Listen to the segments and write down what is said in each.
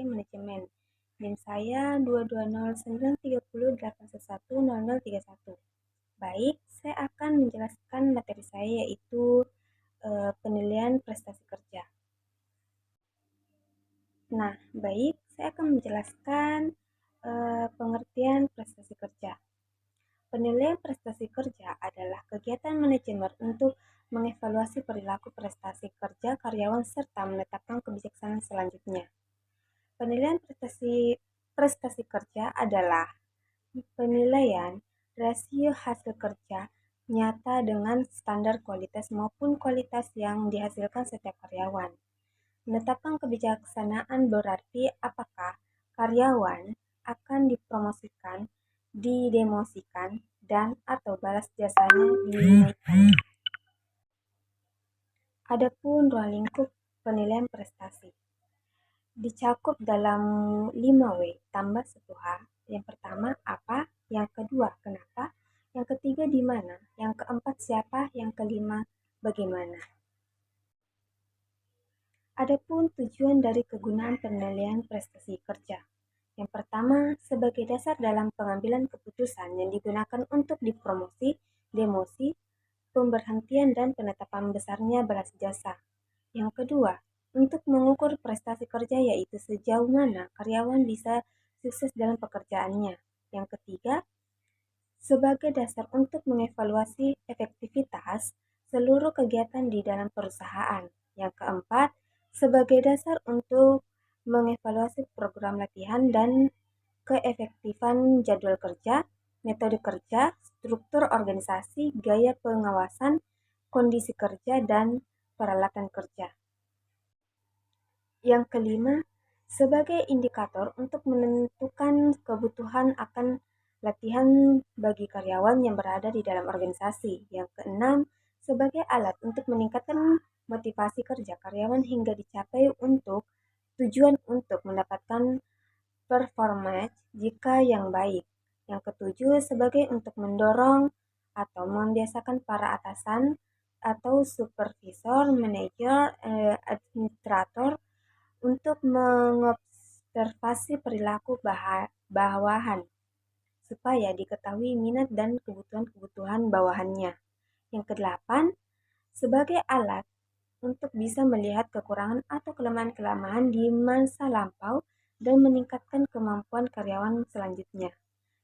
Manajemen. NIM saya 2209308110031. Baik, saya akan menjelaskan materi saya yaitu penilaian prestasi kerja. Nah, baik, saya akan menjelaskan pengertian prestasi kerja. Penilaian prestasi kerja adalah kegiatan manajemen untuk mengevaluasi perilaku prestasi kerja karyawan serta menetapkan kebijaksanaan selanjutnya. Penilaian prestasi kerja adalah penilaian rasio hasil kerja nyata dengan standar kualitas maupun kualitas yang dihasilkan setiap karyawan. Menetapkan kebijaksanaan berarti apakah karyawan akan dipromosikan, didemosikan, dan atau balas jasanya dinaikkan. Adapun ruang lingkup penilaian prestasi dicakup dalam 5W tambah 1H. Yang pertama apa, yang kedua kenapa, yang ketiga di mana, yang keempat siapa, yang kelima bagaimana. Adapun tujuan dari kegunaan penilaian prestasi kerja. Yang pertama, sebagai dasar dalam pengambilan keputusan yang digunakan untuk dipromosi, demosi, pemberhentian dan penetapan besarnya balas jasa. Yang kedua, untuk mengukur prestasi kerja yaitu sejauh mana karyawan bisa sukses dalam pekerjaannya. Yang ketiga, sebagai dasar untuk mengevaluasi efektivitas seluruh kegiatan di dalam perusahaan. Yang keempat, sebagai dasar untuk mengevaluasi program latihan dan keefektifan jadwal kerja, metode kerja, struktur organisasi, gaya pengawasan, kondisi kerja, dan peralatan kerja. Yang kelima, sebagai indikator untuk menentukan kebutuhan akan latihan bagi karyawan yang berada di dalam organisasi. Yang keenam, sebagai alat untuk meningkatkan motivasi kerja karyawan hingga dicapai untuk tujuan untuk mendapatkan performa jika yang baik. Yang ketujuh, sebagai untuk mendorong atau membiasakan para atasan atau supervisor, manajer, administrator untuk mengobservasi perilaku bawahan supaya diketahui minat dan kebutuhan-kebutuhan bawahannya. Yang kedelapan, sebagai alat untuk bisa melihat kekurangan atau kelemahan-kelemahan di masa lampau dan meningkatkan kemampuan karyawan selanjutnya.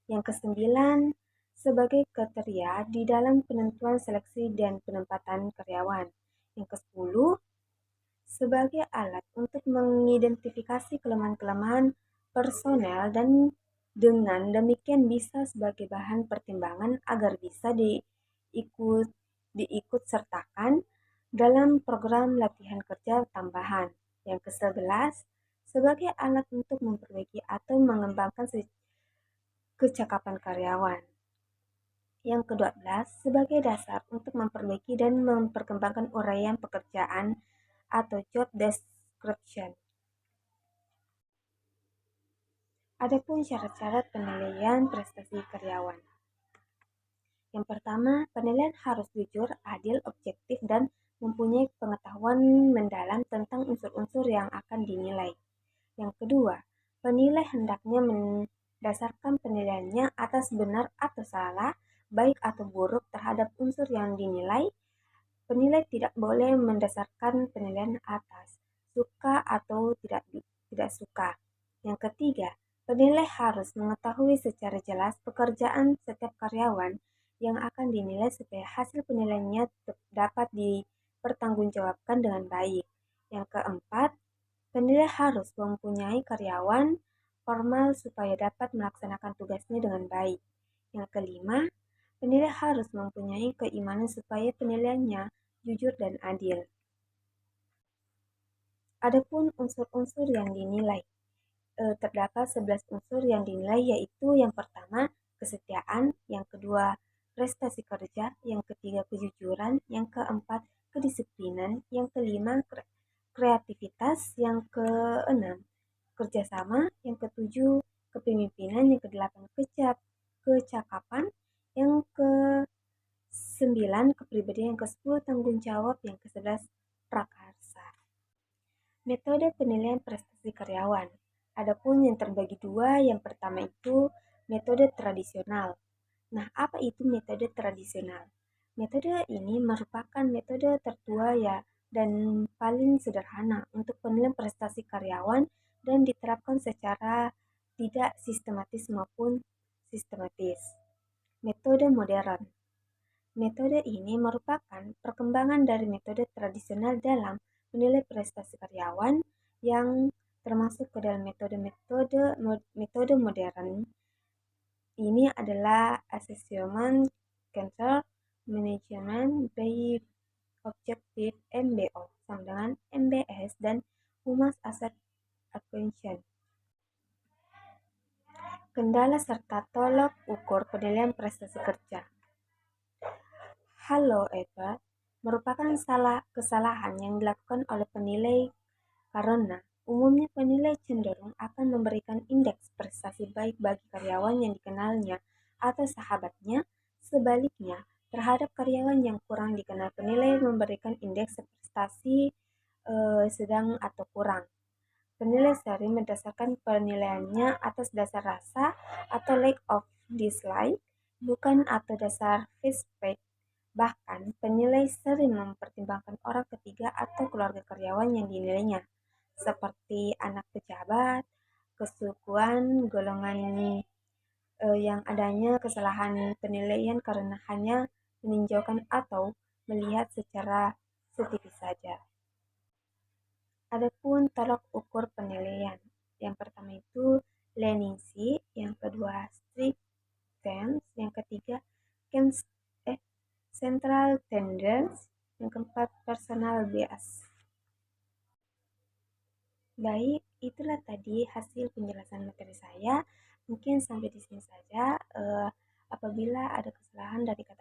Yang kesembilan, sebagai kriteria di dalam penentuan seleksi dan penempatan karyawan. Yang kesepuluh, sebagai alat untuk mengidentifikasi kelemahan-kelemahan personel dan dengan demikian bisa sebagai bahan pertimbangan agar bisa diikut sertakan dalam program latihan kerja tambahan. Yang ke-11, sebagai alat untuk memperbaiki atau mengembangkan kecakapan karyawan. Yang ke-12, sebagai dasar untuk memperbaiki dan memperkembangkan uraian pekerjaan atau job description. Adapun syarat-syarat penilaian prestasi karyawan. Yang pertama, penilaian harus jujur, adil, objektif, dan mempunyai pengetahuan mendalam tentang unsur-unsur yang akan dinilai. Yang kedua, penilai hendaknya mendasarkan penilaiannya atas benar atau salah, baik atau buruk terhadap unsur yang dinilai. Penilai tidak boleh mendasarkan penilaian atas suka atau tidak suka. Yang ketiga, penilai harus mengetahui secara jelas pekerjaan setiap karyawan yang akan dinilai supaya hasil penilaiannya dapat dipertanggungjawabkan dengan baik. Yang keempat, penilai harus mempunyai karyawan formal supaya dapat melaksanakan tugasnya dengan baik. Yang kelima, penilai harus mempunyai keimanan supaya penilaiannya jujur dan adil. Adapun unsur-unsur yang dinilai, terdapat 11 unsur yang dinilai yaitu yang pertama kesetiaan, yang kedua prestasi kerja, yang ketiga kejujuran, yang keempat kedisiplinan, yang kelima kreativitas, yang keenam kerjasama, yang ketujuh kepemimpinan, yang kedelapan kecakapan, yang ke-9 kepribadian, yang ke-10 tanggung jawab, yang ke-11 prakarsa. Metode penilaian prestasi karyawan. Adapun yang terbagi dua, yang pertama itu metode tradisional. Nah, apa itu metode tradisional? Metode ini merupakan metode tertua ya dan paling sederhana untuk penilaian prestasi karyawan dan diterapkan secara tidak sistematis maupun sistematis. Metode modern. Metode ini merupakan perkembangan dari metode tradisional dalam menilai prestasi karyawan yang termasuk ke dalam metode modern. Ini adalah Assessment Cancer Management by Objective MBO sama dengan MBS dan Human Asset Acquisition. Kendala serta tolok ukur penilaian prestasi kerja. Halo Eva, merupakan kesalahan yang dilakukan oleh penilai karena umumnya penilai cenderung akan memberikan indeks prestasi baik bagi karyawan yang dikenalnya atau sahabatnya. Sebaliknya, terhadap karyawan yang kurang dikenal penilai memberikan indeks prestasi sedang atau kurang. Penilai sering mendasarkan penilaiannya atas dasar rasa atau lack of dislike, bukan atau dasar feedback. Bahkan, penilai sering mempertimbangkan orang ketiga atau keluarga karyawan yang dinilainya, seperti anak pejabat, kesukuan, golongan yang adanya kesalahan penilaian karena hanya meninjaukan atau melihat secara setipis saja. Adapun tolak ukur penilaian. Yang pertama itu leniency, yang kedua strict stance, yang ketiga central tendency, yang keempat personal bias. Baik, itulah tadi hasil penjelasan materi saya. Mungkin sampai di sini saja. Apabila ada kesalahan dari kata